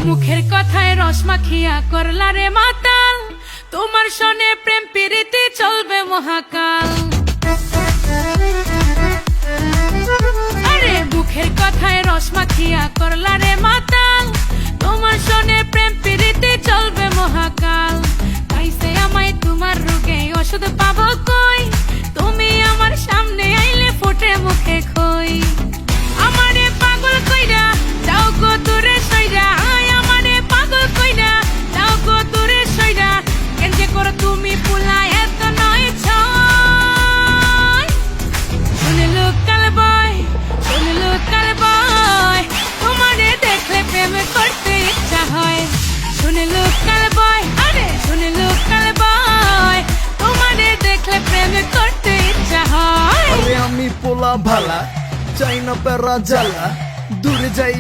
মুখের কথায় রস মাখিয়া করলা রে মাতাল, তোমার সনে প্রেম প্রীতি চলবে মহাকাল। আরে মুখের কথায় রস মাখিয়া করলা রে মাতাল, তোমার সনে প্রেম প্রীতি চলবে মহাকাল। তাইছে আমায় তোমার রোগে ওষুধ পাবো কই, তুমি আমার সামনে আইলে ফুটে মুখে খই। আমারে পাগল কইরা যাও গো দূরে সইরা, আমারে পাগল কইরা যাও গো দূরে সইরা। কেন যে করো তুমি পুলা এত নয় ছয়। শুনে লোকাল বয়, শুনে লোকাল বয়, তোমারে দেখলে প্রেম করতে ইচ্ছা হয়। শুনে লোকাল বয়, আরে শুনে লোকাল বয়, তোমারে দেখলে প্রেম করতে ইচ্ছা হয়। আরে আমি পোলা ভালা, চাই না প্যারা জ্বালা, দূরে যাই